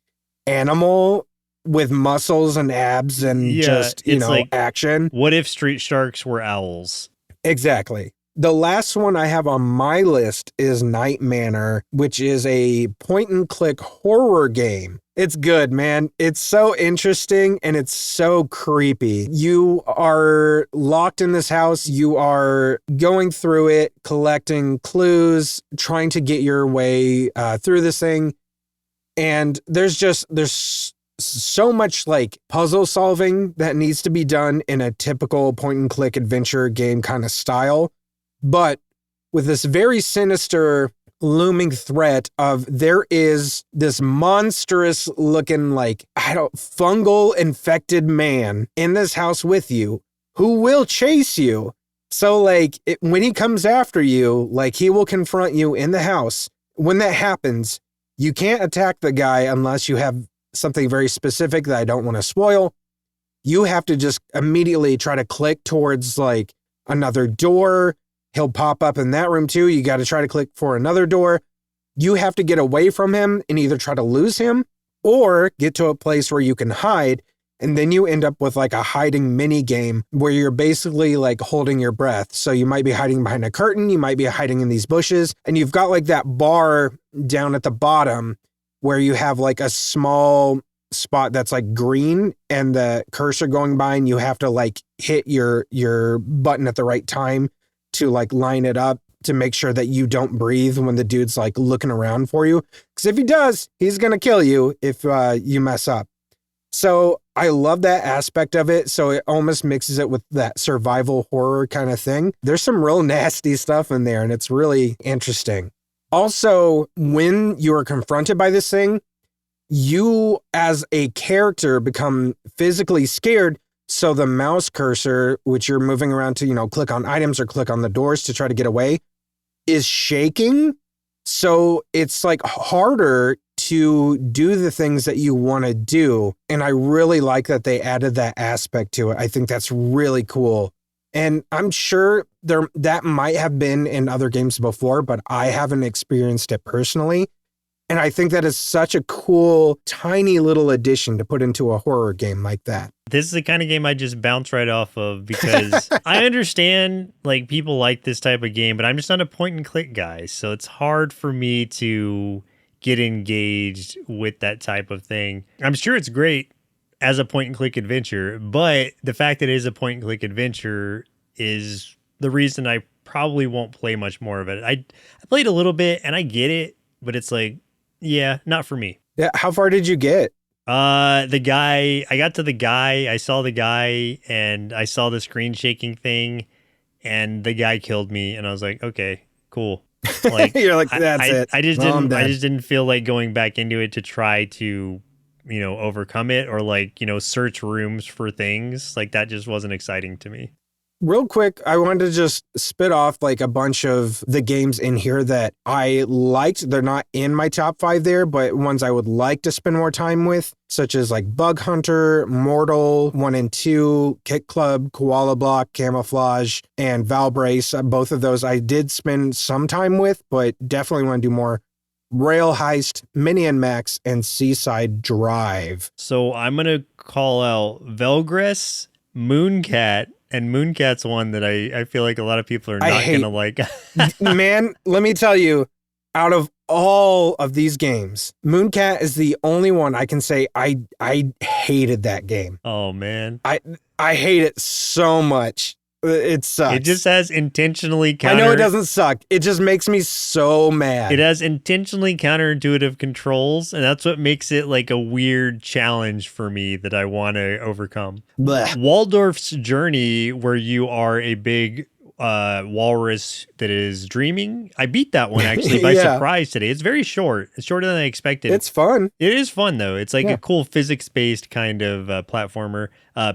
animal with muscles and abs and Yeah, just, it's like, action. what if street sharks were owls? Exactly. The last one I have on my list is Night Manor, which is a point and click horror game. It's good, man. It's so interesting and it's so creepy. You are locked in this house. You are going through it, collecting clues, trying to get your way through this thing. And there's so much like puzzle solving that needs to be done in a typical point and click adventure game kind of style. But with this very sinister looming threat of there is this monstrous looking like fungal infected man in this house with you who will chase you. So like when he comes after you, like he will confront you in the house. When that happens, you can't attack the guy unless you have something very specific that I don't want to spoil. You have to just immediately try to click towards like another door. He'll pop up in that room too. You got to try to click for another door. You have to get away from him and either try to lose him or get to a place where you can hide. And then you end up with like a hiding mini game where you're basically like holding your breath. So you might be hiding behind a curtain. You might be hiding in these bushes and you've got like that bar down at the bottom where you have like a small spot that's like green and the cursor going by and you have to like hit your button at the right time to like line it up to make sure that you don't breathe when the dude's like looking around for you. Because if he does, he's going to kill you if you mess up. So I love that aspect of it. So it almost mixes it with that survival horror kind of thing. There's some real nasty stuff in there and it's really interesting. Also, when you are confronted by this thing, you as a character become physically scared. So the mouse cursor, which you're moving around to, click on items or click on the doors to try to get away, is shaking. So it's like harder to do the things that you want to do. And I really like that they added that aspect to it. I think that's really cool. And I'm sure that might have been in other games before, but I haven't experienced it personally. And I think that is such a cool, tiny little addition to put into a horror game like that. This is the kind of game I just bounce right off of because I understand like people like this type of game, but I'm just not a point and click guy. So it's hard for me to get engaged with that type of thing. I'm sure it's great as a point and click adventure, but the fact that it is a point and click adventure is the reason I probably won't play much more of it. I played a little bit and I get it, but it's like, yeah, not for me. Yeah. How far did you get? I got to the guy, I saw the guy and I saw the screen shaking thing and the guy killed me and I was like, okay, cool. Like you're like, that's it. I just didn't feel like going back into it to try to, overcome it or like, search rooms for things. Like that just wasn't exciting to me. Real quick, I wanted to just spit off like a bunch of the games in here that I liked. They're not in my top 5 there, but ones I would like to spend more time with, such as like Bug Hunter, Mortal 1 and 2, Kick Club, Koala Block, Camouflage, and Valbrace. Both of those I did spend some time with, but definitely want to do more. Rail Heist, Mini and Max, and Seaside Drive. So I'm going to call out Velgress, Mooncat, and Mooncat's one that I feel like a lot of people are not going to like. Man, let me tell you, out of all of these games, Mooncat is the only one I can say I hated that game. Oh, man. I hate it so much. It sucks. It just has intentionally I know it doesn't suck. It just makes me so mad. It has intentionally counterintuitive controls, and that's what makes it like a weird challenge for me that I want to overcome. Blech. Waldorf's Journey, where you are a big walrus that is dreaming. I beat that one actually by surprise today. It's very short. It's shorter than I expected. It's fun. It is fun though. It's like a cool physics-based kind of platformer.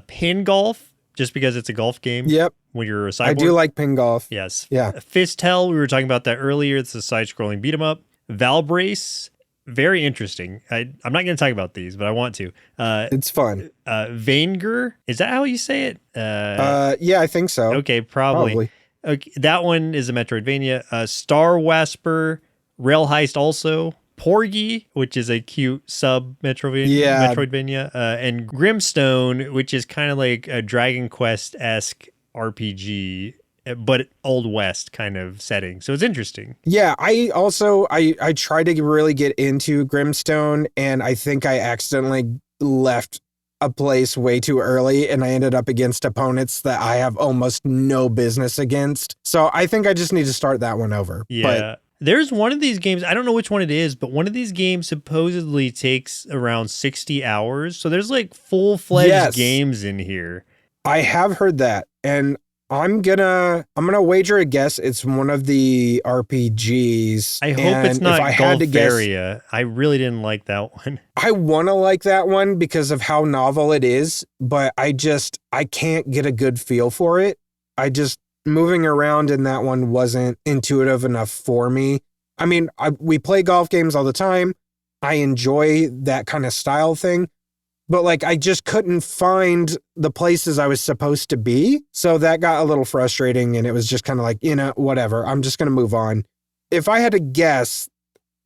Pin Golf just because it's a golf game. Yep. When you're a cyborg. I do like ping golf. Yes. Yeah. Fistel, we were talking about that earlier. It's a side-scrolling beat 'em up. Valbrace, very interesting. I'm not going to talk about these, but I want to. It's fun. Vanger, is that how you say it? Yeah, I think so. Okay, probably. Okay, that one is a Metroidvania. Star Wasper, Rail Heist also. Porgy, which is a cute sub Metroidvania, and Grimstone, which is kind of like a Dragon Quest-esque RPG, but Old West kind of setting. So it's interesting. Yeah, I tried to really get into Grimstone, and I think I accidentally left a place way too early, and I ended up against opponents that I have almost no business against. So I think I just need to start that one over. Yeah. There's one of these games, I don't know which one it is, but one of these games supposedly takes around 60 hours. So there's like full-fledged games in here. I have heard that, and I'm gonna wager a guess it's one of the RPGs. I hope it's not Golfaria. I really didn't like that one. I want to like that one because of how novel it is, but I can't get a good feel for it. Moving around in that one wasn't intuitive enough for me. I mean, we play golf games all the time. I enjoy that kind of style thing, but like I just couldn't find the places I was supposed to be. So that got a little frustrating, and it was just kind of like, whatever. I'm just going to move on. If I had to guess,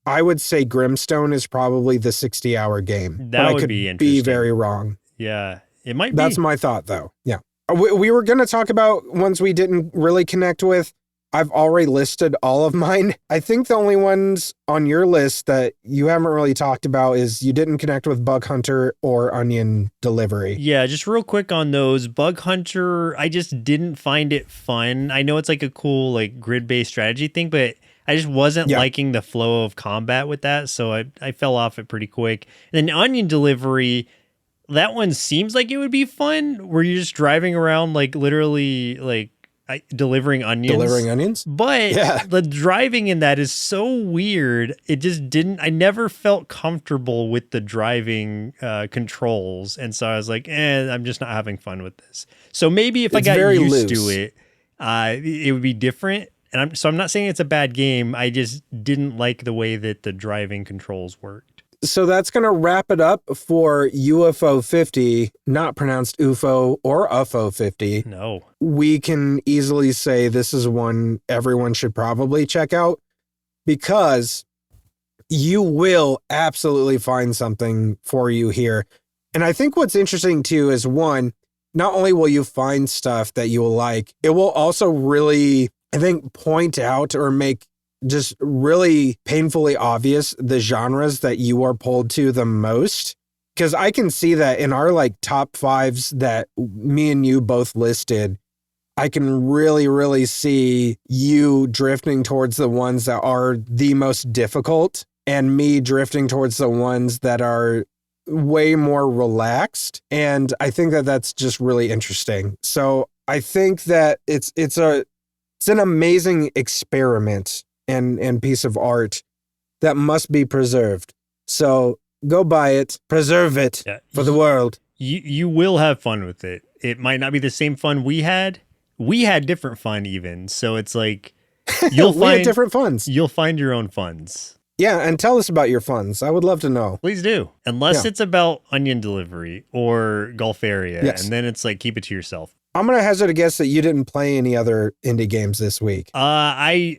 I would say Grimstone is probably the 60-hour game. That would be interesting. Be very wrong. Yeah, it might be. That's my thought, though. Yeah. We were going to talk about ones we didn't really connect with. I've already listed all of mine. I think the only ones on your list that you haven't really talked about is you didn't connect with Bug Hunter or Onion Delivery. Yeah, just real quick on those. Bug Hunter, I just didn't find it fun. I know it's like a cool like grid-based strategy thing, but I just wasn't liking the flow of combat with that, so I fell off it pretty quick. And then Onion Delivery, that one seems like it would be fun, where you're just driving around like literally like delivering onions. But the driving in that is so weird. It just I never felt comfortable with the driving controls. And so I was like, I'm just not having fun with this. So maybe if I got used to it, it would be different. And I'm not saying it's a bad game. I just didn't like the way that the driving controls worked. So that's going to wrap it up for UFO 50, not pronounced UFO or UFO 50. No. We can easily say this is one everyone should probably check out, because you will absolutely find something for you here. And I think what's interesting too is, one, not only will you find stuff that you will like, it will also really, I think, point out or make just really painfully obvious the genres that you are pulled to the most. Because I can see that in our like top fives that me and you both listed, I can really, really see you drifting towards the ones that are the most difficult, and me drifting towards the ones that are way more relaxed. And I think that that's just really interesting. So I think that it's an amazing experiment and piece of art that must be preserved. So go buy it, preserve it for the world. You will have fun with it. It might not be the same fun we had. We had different fun even. So it's like you'll find different funs. You'll find your own funs. Yeah, and tell us about your funs. I would love to know. Please do. Unless it's about Onion Delivery or Golfaria. Yes. And then it's like, keep it to yourself. I'm going to hazard a guess that you didn't play any other indie games this week. I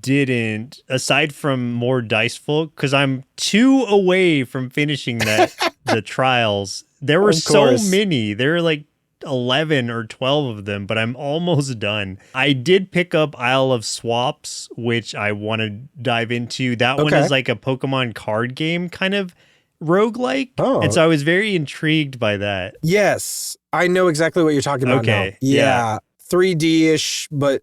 didn't, aside from more Dice Folk, because I'm 2 away from finishing the trials. There were so many. There were like 11 or 12 of them, but I'm almost done. I did pick up Isle of Swaps, which I want to dive into. That one is like a Pokemon card game kind of roguelike. And so I was very intrigued by that. Yes, I know exactly what you're talking about now. Yeah. 3D-ish, but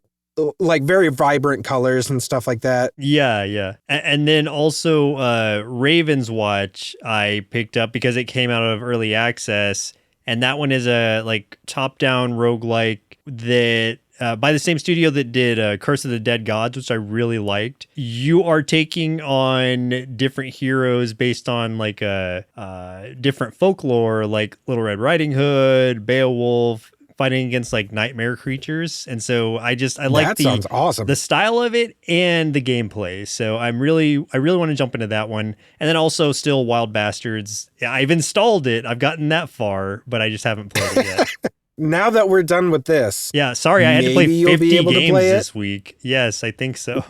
like very vibrant colors and stuff like that. Yeah. And then also Ravenswatch I picked up because it came out of early access. And that one is a like top-down roguelike that by the same studio that did Curse of the Dead Gods, which I really liked. You are taking on different heroes based on like different folklore, like Little Red Riding Hood, Beowulf, fighting against like nightmare creatures. And so I like That sounds awesome. the style of it and the gameplay. So I really want to jump into that one. And then also still Wild Bastards. I've installed it. I've gotten that far, but I just haven't played it yet. Now that we're done with this, Yeah, sorry, I had to play maybe you'll 50 be able to games play it. this week. Yes, I think so.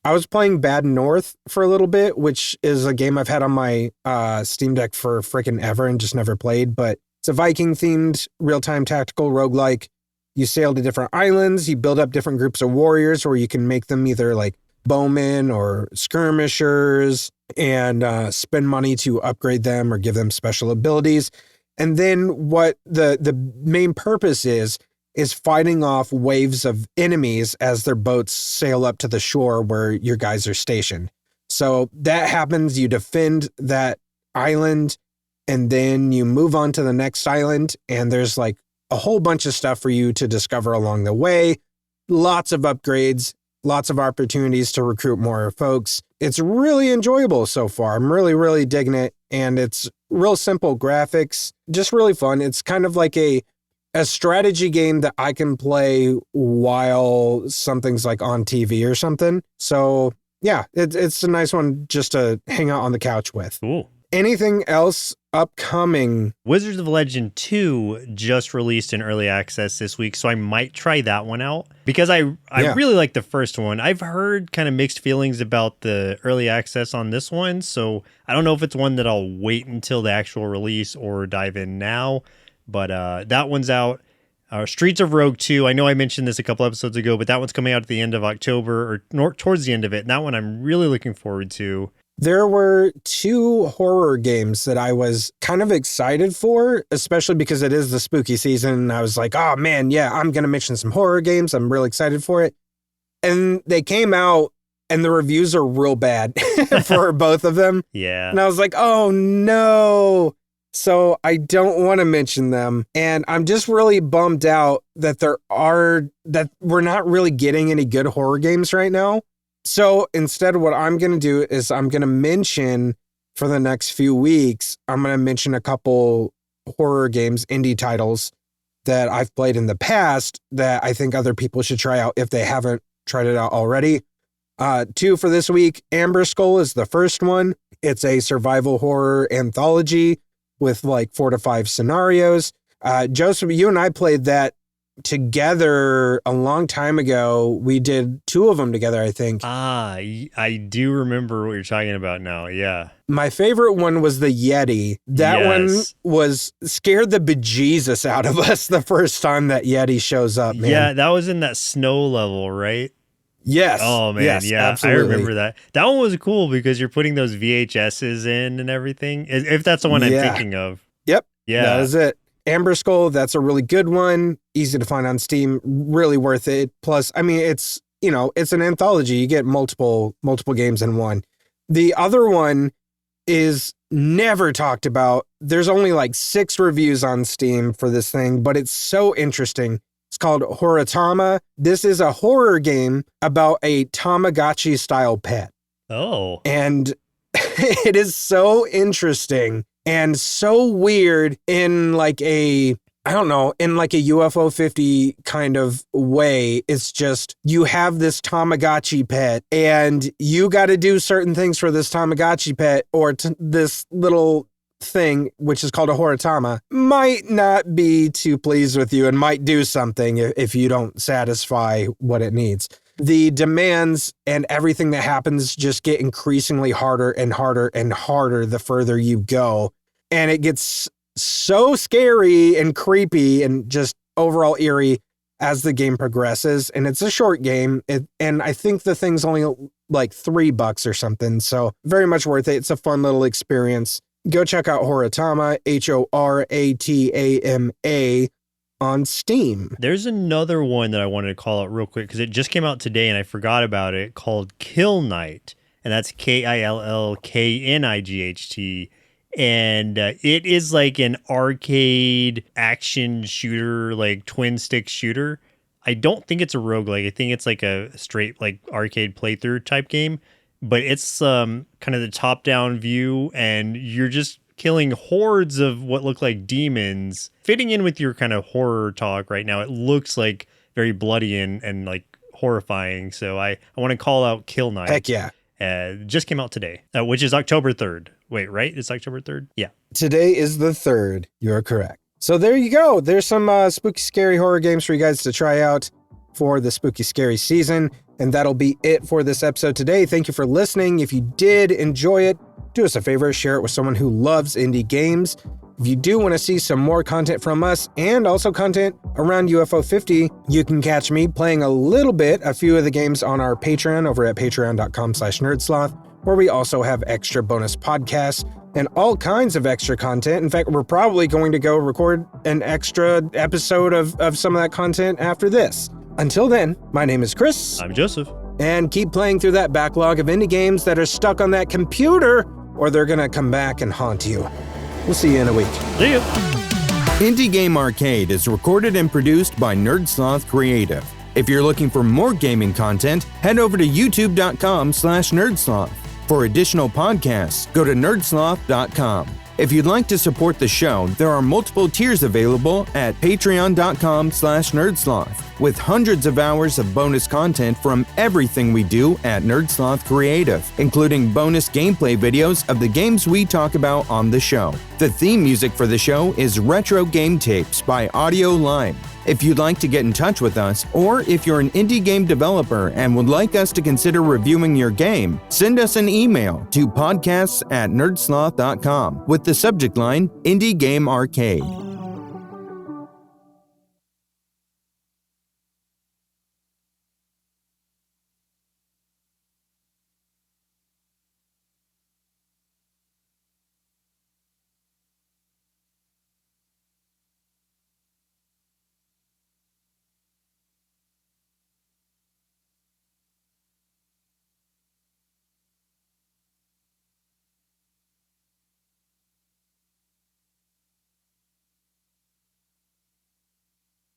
I was playing Bad North for a little bit, which is a game I've had on my Steam Deck for freaking ever and just never played. But it's a Viking-themed real-time tactical roguelike. You sail to different islands. You build up different groups of warriors, or you can make them either like bowmen or skirmishers and spend money to upgrade them or give them special abilities. And then what the main purpose is fighting off waves of enemies as their boats sail up to the shore where your guys are stationed. So that happens, you defend that island, and then you move on to the next island, and there's like a whole bunch of stuff for you to discover along the way. Lots of upgrades, lots of opportunities to recruit more folks. It's really enjoyable so far. I'm really, really digging it, and it's real simple graphics, just really fun. It's kind of like a strategy game that I can play while something's like on TV or something. So yeah, it's a nice one just to hang out on the couch with. Cool. Anything else upcoming? Wizards of Legend 2 just released in early access this week, so I might try that one out because I really like the first one. I've heard kind of mixed feelings about the early access on this one, so I don't know if it's one that I'll wait until the actual release or dive in now. But that one's out. Streets of Rogue 2. I know I mentioned this a couple episodes ago, but that one's coming out at the end of October or towards the end of it. And that one I'm really looking forward to. There were 2 horror games that I was kind of excited for, especially because it is the spooky season. And I was like, oh man, yeah, I'm going to mention some horror games. I'm really excited for it. And they came out and the reviews are real bad for both of them. Yeah. And I was like, oh no. So I don't want to mention them. And I'm just really bummed out that that we're not really getting any good horror games right now. So instead, what I'm going to do is I'm going to mention for the next few weeks, I'm going to mention a couple horror games, indie titles that I've played in the past that I think other people should try out if they haven't tried it out already. 2 for this week. Amberskull is the first one. It's a survival horror anthology with like 4 to 5 scenarios. Joseph, you and I played that together a long time ago. We did 2 of them together, I think. I do remember what you're talking about now. Yeah. My favorite one was the Yeti. That one was scared the bejesus out of us the first time that Yeti shows up, man. Yeah, that was in that snow level, right? Yes. Oh man, yes, yeah, absolutely. I remember that. That one was cool because you're putting those VHSs in and everything. If that's the one I'm thinking of. Yep. Yeah. That is it. Amberskull, that's a really good one. Easy to find on Steam. Really worth it. Plus, I mean, it's an anthology. You get multiple games in one. The other one is never talked about. There's only like 6 reviews on Steam for this thing, but it's so interesting. It's called Horatama. This is a horror game about a Tamagotchi style pet. Oh. And it is so interesting and so weird in like a UFO 50 kind of way. It's just, you have this Tamagotchi pet and you got to do certain things for this Tamagotchi pet, or this little thing, which is called a Horatama, might not be too pleased with you and might do something if you don't satisfy what it needs. The demands and everything that happens just get increasingly harder and harder and harder the further you go. And it gets so scary and creepy and just overall eerie as the game progresses. And it's a short game. And I think the thing's only like $3 or something. So very much worth it. It's a fun little experience. Go check out Horatama, Horatama, on Steam. There's another one that I wanted to call out real quick because it just came out today and I forgot about it, called Kill Knight. And that's KILLKNIGHT. And it is like an arcade action shooter, like twin stick shooter. I don't think it's a roguelike. I think it's like a straight like arcade playthrough type game. But it's kind of the top-down view, and you're just killing hordes of what look like demons. Fitting in with your kind of horror talk right now, it looks like very bloody and like horrifying. So I want to call out Kill Night. Heck yeah. Just came out today, which is October 3rd. Wait, right? It's October 3rd? Yeah. Today is the 3rd. You're correct. So there you go. There's some spooky, scary horror games for you guys to try out for the spooky, scary season. And that'll be it for this episode today. Thank you for listening. If you did enjoy it, do us a favor, share it with someone who loves indie games. If you do want to see some more content from us and also content around UFO 50, you can catch me playing a few of the games on our Patreon over at patreon.com/nerdsloth, where we also have extra bonus podcasts and all kinds of extra content. In fact, we're probably going to go record an extra episode of some of that content after this. Until then, my name is Chris. I'm Joseph. And keep playing through that backlog of indie games that are stuck on that computer, or they're gonna come back and haunt you. We'll see you in a week. See ya. Indie Game Arcade is recorded and produced by Sloth Creative. If you're looking for more gaming content, head over to youtube.com/nerdsloth. For additional podcasts, go to nerdsloth.com. If you'd like to support the show, there are multiple tiers available at patreon.com/nerdsloth, with hundreds of hours of bonus content from everything we do at Sloth Creative, including bonus gameplay videos of the games we talk about on the show. The theme music for the show is Retro Game Tapes by Audio Lime. If you'd like to get in touch with us, or if you're an indie game developer and would like us to consider reviewing your game, send us an email to podcasts@nerdsloth.com with the subject line Indie Game Arcade.